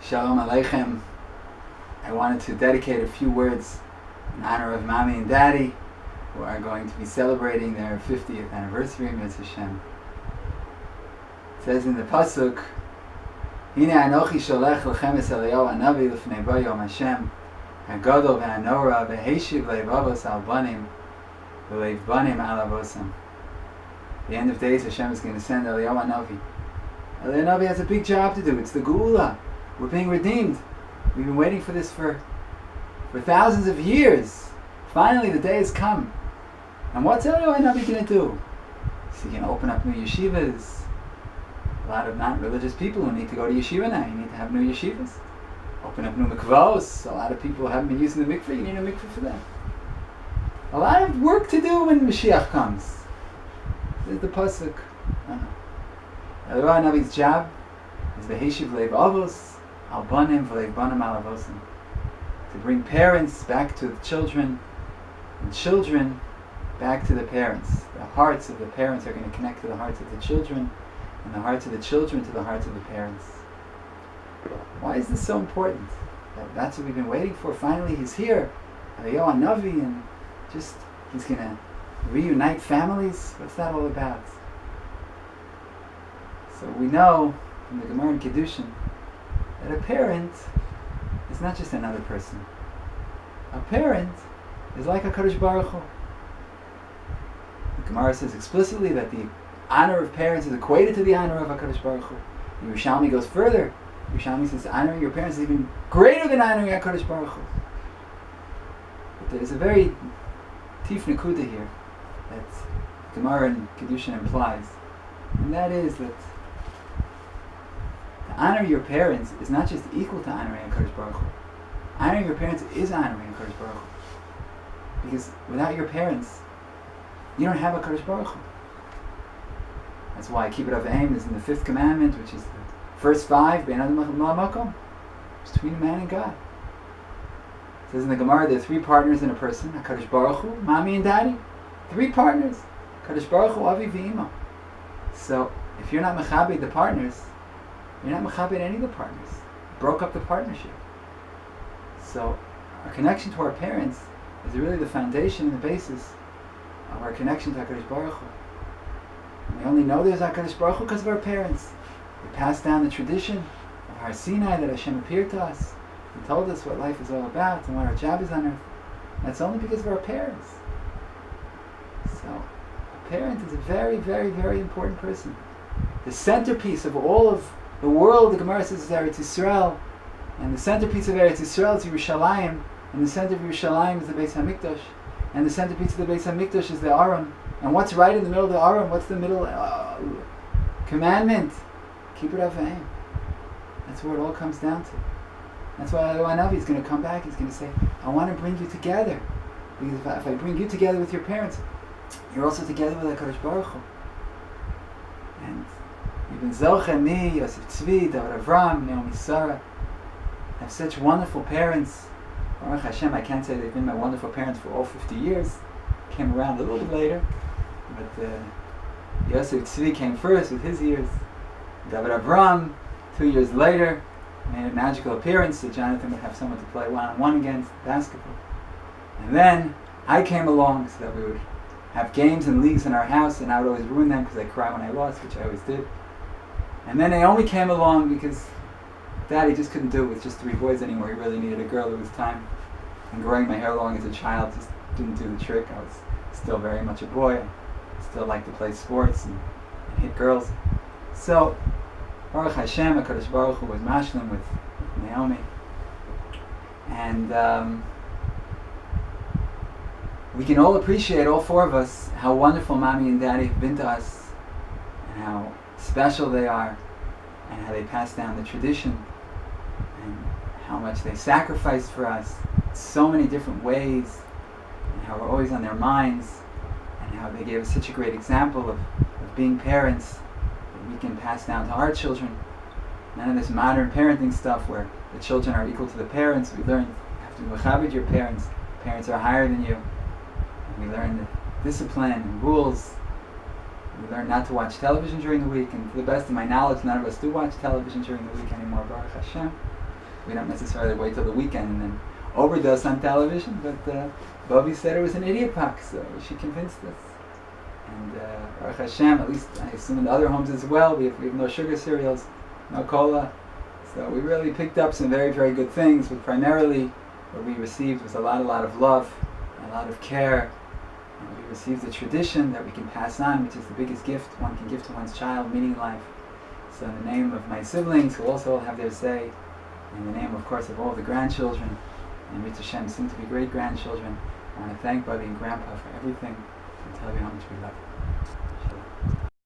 Shalom Aleichem. I wanted to dedicate a few words in honor of Mommy and Daddy, who are going to be celebrating their 50th anniversary, Mitzvah Hashem. It says in the Pasuk, Hine Anochi Sholech Lechem Es Eliyahu Hanavi Lefnei Bo Yom Hashem HaGadol VeHaNorah VeHeshiv Leiv Avos Al Banim VeLeiv Banim Al Avosam. At the end of days, Hashem is going to send Eliyahu Hanavi. Eliyahu Hanavi has a big job to do. It's the Geula. We're being redeemed. We've been waiting for this for thousands of years. Finally, the day has come. And what's Eliyahu Hanavi going to do? Is he going to open up new yeshivas? A lot of not-religious people who need to go to yeshiva now. You need to have new yeshivas. Open up new mikvahs. A lot of people haven't been using the mikvah. You need a mikvah for them. A lot of work to do when Mashiach comes. This is the pasuk. Eliyahu Hanavi's job is v'heshiv leiv avos al banim v'leiv banim al avosim, to bring parents back to the children, and children back to the parents. The hearts of the parents are going to connect to the hearts of the children, and the hearts of the children to the hearts of the parents. Why is this so important? That's what we've been waiting for. Finally, he's here, Eliyahu Hanavi, and just he's going to reunite families. What's that all about? So we know from the Gemara in Kiddushin that a parent is not just another person. A parent is like a Kadosh Baruch Hu. The Gemara says explicitly that the honor of parents is equated to the honor of HaKadosh Baruch Hu. The Yerushalmi goes further. The Yerushalmi says honoring your parents is even greater than honoring HaKadosh Baruch Hu. But there is a very tif nekuda here that Gemara in Kiddushin implies, and that is that to honor your parents is not just equal to honoring HaKadosh Baruch Hu. Honoring your parents is honoring HaKadosh Baruch Hu. Because without your parents, you don't have HaKadosh Baruch Hu. That's why Kibbut Aim is in the 5th commandment, which is the first 5, Bein Adam Makom, between man and God. It says in the Gemara there are 3 partners in a person, HaKadosh Baruch Hu, Mommy and Daddy. 3 partners. HaKadosh Baruch Hu, Avi V'Ima. So, if you're not mechabed the partners, you're not mechabed any of the partners. You broke up the partnership. So, our connection to our parents is really the foundation and the basis of our connection to HaKadosh Baruch Hu. And we only know there's HaKadosh Baruch Hu because of our parents. We passed down the tradition of Har Sinai that Hashem appeared to us and told us what life is all about and what our job is on earth. And that's only because of our parents. So, a parent is a very, very, very important person. The centerpiece of all of the world, the Gemara says, is Eretz Yisrael. And the centerpiece of Eretz Yisrael is Yerushalayim. And the center of Yerushalayim is the Beis HaMikdash. And the centerpiece of the Beis HaMikdash is the Aron. And what's right in the middle of the Aron? What's the middle commandment? Keep it Avayim. That's where it all comes down to. That's why Eliyahu Hanavi is going to come back. He's going to say, I want to bring you together. Because if I bring you together with your parents, you're also together with HaKadosh Baruch Hu. And even Zoche, me, Yosef Tzvi, David Avram, Naomi Sarah have such wonderful parents. Baruch Hashem, I can't say they've been my wonderful parents for all 50 years. Came around a little bit later. But Yosef Tzvi came first with his years. David Avram, 2 years later, made a magical appearance so Jonathan would have someone to play one-on-one against, basketball. And then I came along so that we would have games and leagues in our house, and I would always ruin them because I cry when I lost, which I always did. And then Naomi came along because Daddy just couldn't do it with just 3 boys anymore. He really needed a girl at his time. And growing my hair long as a child just didn't do the trick. I was still very much a boy. I still liked to play sports and hit girls. So, Baruch Hashem, HaKadosh Baruch Hu was mashlim with Naomi. And we can all appreciate, all 4 of us, how wonderful Mommy and Daddy have been to us, and how special they are, and how they pass down the tradition, and how much they sacrificed for us in so many different ways, and how we're always on their minds, and how they gave us such a great example of being parents that we can pass down to our children. None of this modern parenting stuff where the children are equal to the parents. We learn you have to mechabed your parents. Parents are higher than you. And we learn the discipline and rules. We learn not to watch television during the week, and to the best of my knowledge, none of us do watch television during the week anymore, Baruch Hashem. we don't necessarily wait till the weekend and then overdose on television, but Bubby said it was an idiot pack, so she convinced us. And Baruch Hashem, at least I assume in the other homes as well, we have no sugar cereals, no cola. So we really picked up some very, very good things, but primarily what we received was a lot of love, a lot of care. And we received a tradition that we can pass on, which is the biggest gift one can give to one's child, meaning life. So in the name of my siblings, who also have their say, in the name, of course, of all the grandchildren, and Mitzvah Hashem, soon to be great grandchildren, I want to thank Bubby and Grandpa for everything and tell you how much we love them.